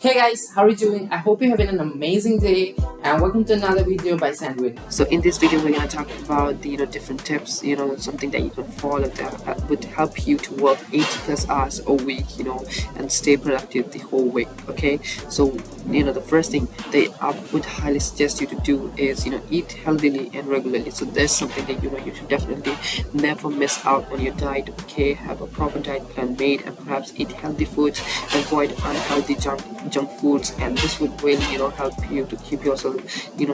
Hey guys, how are you doing? I hope you're having an amazing day and welcome to another video by Sandwich. So in this video we're gonna talk about the different tips, something that you can follow that would help you to work 80+ hours a week, and stay productive the whole week. Okay, so the first thing that I would highly suggest you to do is eat healthily and regularly. So there's something that you should definitely never miss out on your diet. Okay, have a proper diet plan made and perhaps eat healthy foods, avoid unhealthy junk foods, and this would really help you to keep yourself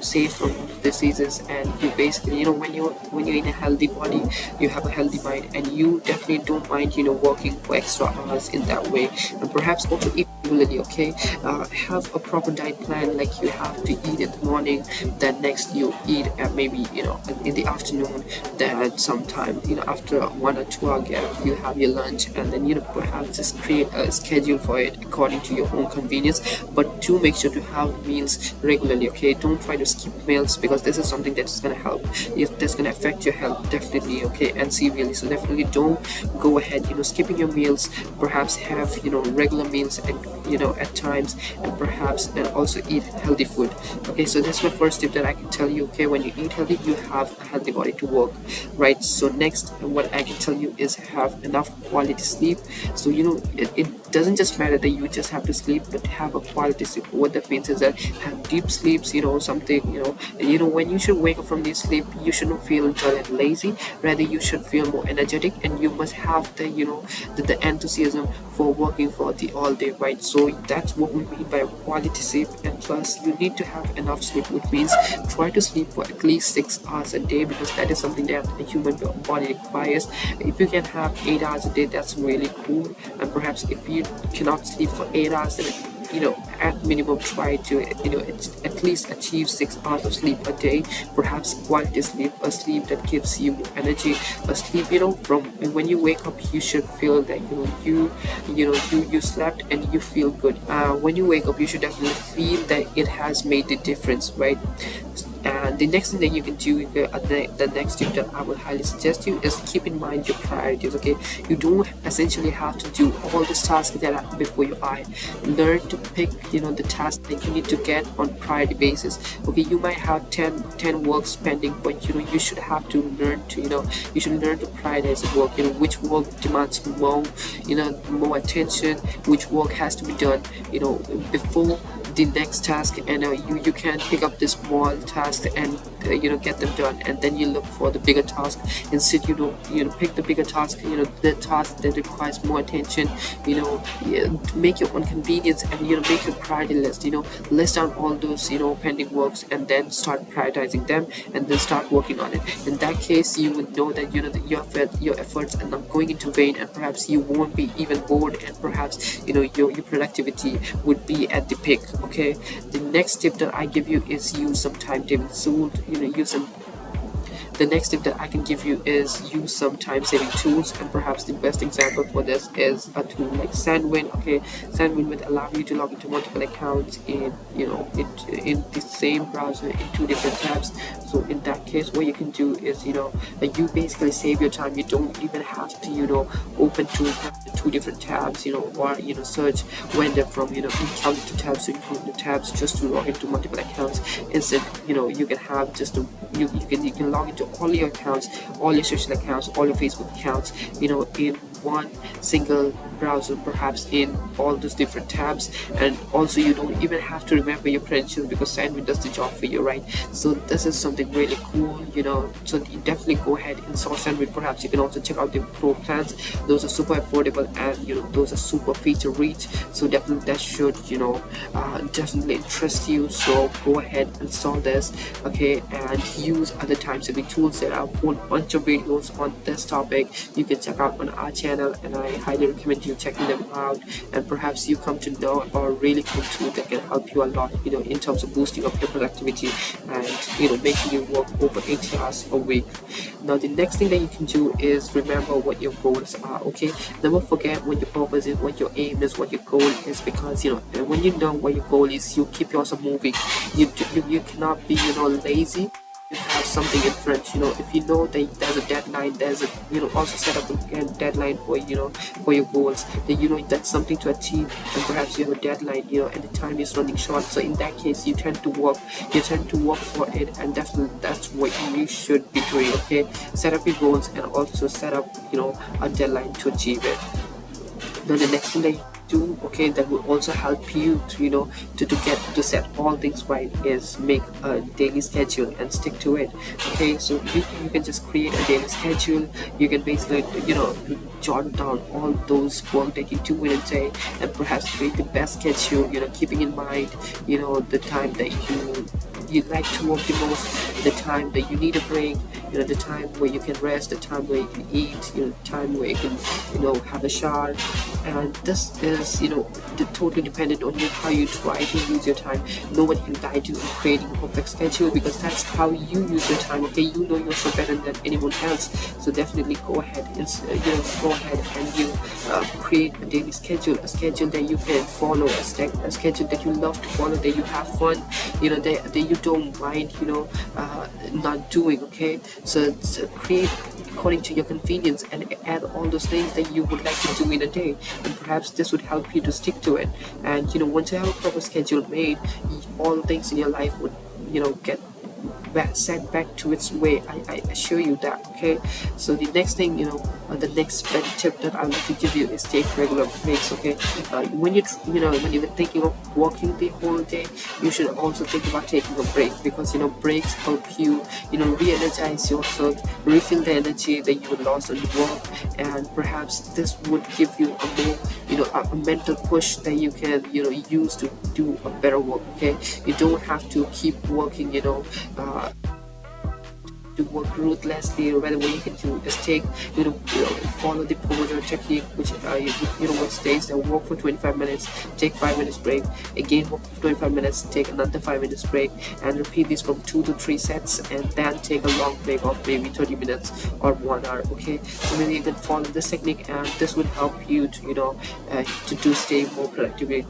safe from diseases. And you basically when you're in a healthy body, you have a healthy mind, and you definitely don't mind working for extra hours in that way. And perhaps also eat regularly. Okay, have a proper diet plan, like you have to eat in the morning, then next you eat at maybe in the afternoon, then sometime after 1 or 2 hour gap you have your lunch, and then perhaps just create a schedule for it according to your own convenience, but do make sure to have meals regularly. Okay, don't try to skip meals, because this is something that's going to help, that's going to affect your health definitely, okay, and severely. So definitely don't go ahead skipping your meals. Perhaps have regular meals at times, and perhaps also eat healthy food. Okay, so that's my first tip that I can tell you. Okay, when you eat healthy, you have a healthy body to work, right? So next, what I can tell you is have enough quality sleep. So it doesn't just matter that you just have to sleep, but have a quality sleep. What that means is that have deep sleeps, something, when you should wake up from this sleep, you shouldn't feel dull and lazy. Rather, you should feel more energetic, and you must have the enthusiasm for working for the all day, right? So that's what we mean by quality sleep. And plus, you need to have enough sleep, which means try to sleep for at least 6 hours a day, because that is something that a human body requires. If you can have 8 hours a day, that's really cool. And perhaps if you cannot sleep for 8 hours, then at minimum try to at least achieve 6 hours of sleep a day. Perhaps quality sleep, a sleep that gives you energy, a sleep from when you wake up you should feel that you slept and you feel good. When you wake up you should definitely feel that it has made the difference, right? And the next thing that you can do, the next tip that I would highly suggest you is keep in mind your priorities. Okay, you don't essentially have to do all these tasks that are before your eye. Learn to pick the tasks that you need to get on priority basis. Okay, you might have 10 works pending, but you should have to learn to you should learn to prioritize the work. Which work demands more attention, which work has to be done before the next task, and you can pick up this small task and get them done, and then you look for the bigger task. Instead, pick the bigger task, the task that requires more attention. Make your own convenience, and make your priority list. List down all those pending works, and then start prioritizing them, and then start working on it. In that case, you would know that that your efforts are not going into vain, and perhaps you won't be even bored, and perhaps your productivity would be at the peak. Okay, the next tip that I give you is use some timetable. So use some the next tip that I can give you is use some time-saving tools, and perhaps the best example for this is a tool like Sandwin. Okay, Sandwin will allow you to log into multiple accounts in in the same browser in two different tabs. So in that case, what you can do is like you basically save your time. You don't even have to open two different tabs or search vendor from account to tabs, so you can the tabs just to log into multiple accounts. Instead, you can have just you can log into all your accounts, all your social accounts, all your Facebook accounts, in one single browser, perhaps in all those different tabs. And also, you don't even have to remember your credentials, because Sandwich does the job for you, right? So this is something really cool. So you definitely go ahead and install Sandwich. Perhaps you can also check out the pro plans. Those are super affordable, and those are super feature rich. So definitely that should definitely interest you. So go ahead and install this, okay, and use other time-saving tools. There are a whole bunch of videos on this topic you can check out on our channel, and I highly recommend you checking them out. And perhaps you come to know about a really cool tool that can help you a lot in terms of boosting up your productivity and making you work over 80 hours a week. Now the next thing that you can do is remember what your goals are. Okay, never forget what your purpose is, what your aim is, what your goal is, because when you know what your goal is, you keep yourself moving. You cannot be lazy you have something in front. If you know that there's a deadline, there's a also set up a deadline for for your goals, then that's something to achieve, and perhaps you have a deadline, and the time is running short. So in that case, you tend to work for it, and definitely that's what you should be doing. Okay, set up your goals and also set up a deadline to achieve it. Now the next thing that you do, okay, that will also help you to to set all things right, is make a daily schedule and stick to it. Okay, so you can just create a daily schedule. You can basically jot down all those work that you do in a day, and perhaps create the best schedule, keeping in mind the time that you like to work the most, the time that you need a break, the time where you can rest, the time where you can eat, the time where you can have a shower. And this is totally dependent on you, how you try to use your time. Nobody can guide you in creating a perfect schedule, because that's how you use your time. Okay, you know yourself better than anyone else. So definitely go ahead and create a daily schedule, a schedule that you can follow, a schedule that you love to follow, that you have fun, that you don't mind not doing. Okay, so create according to your convenience, and add all those things that you would like to do in a day, and perhaps this would help you to stick to it. And once you have a proper schedule made, all things in your life would get set back to its way. I assure you that. Okay, so the next thing, the next better tip that I would like to give you is take regular breaks. Okay, when you're thinking of working the whole day, you should also think about taking a break, because breaks help you re-energize yourself, refill the energy that you lost on work, and perhaps this would give you a more a mental push that you can use to do a better work. Okay, you don't have to keep working to work ruthlessly. Or rather, what you can do is take follow the Pomodoro technique, which which states that work for 25 minutes, take 5 minutes break, again work for 25 minutes, take another 5 minutes break, and repeat this from 2 to 3 sets, and then take a long break of maybe 30 minutes or 1 hour. Okay, so maybe you can follow this technique, and this would help you to stay more productive,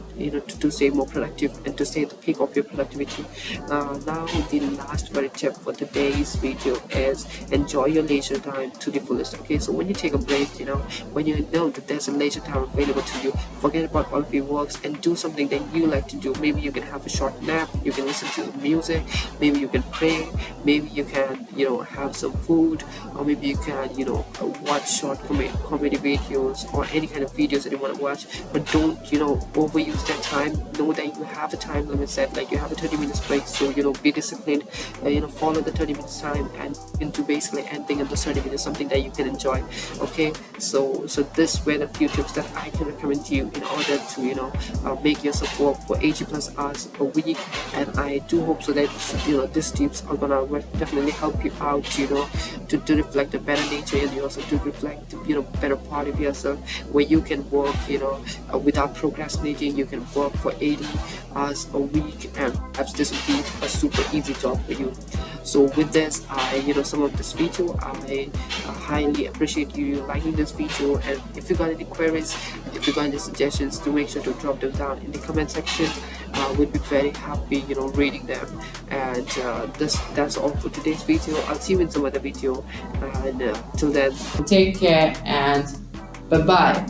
to stay more productive, and to stay at the peak of your productivity. Now the last very tip for today's video is enjoy your leisure time to the fullest. Okay, so when you take a break, when you know that there's a leisure time available to you, forget about all of your works and do something that you like to do. Maybe you can have a short nap, you can listen to music, maybe you can pray, maybe you can have some food, or maybe you can watch short comedy videos, or any kind of videos that you want to watch. But don't overuse that time. Know that you have a time limit set, like you have a 30 minutes break, so be disciplined, follow the 30 minutes time, and into basically ending in the 30 minutes, something that you can enjoy. Okay, so this were the few tips that I can recommend to you in order to make yourself work for 80 plus hours a week. And I do hope so that these tips are gonna definitely help you out to reflect a better nature in yourself, to reflect better part of yourself, where you can work without procrastinating. You can work for 80 hours a week, and perhaps this would be a super easy job for you. So with this, I some of this video, I highly appreciate you liking this video. And if you got any queries, if you got any suggestions, do make sure to drop them down in the comment section. We'll be very happy reading them. And that's all for today's video. I'll see you in some other video, and till then, take care and bye bye.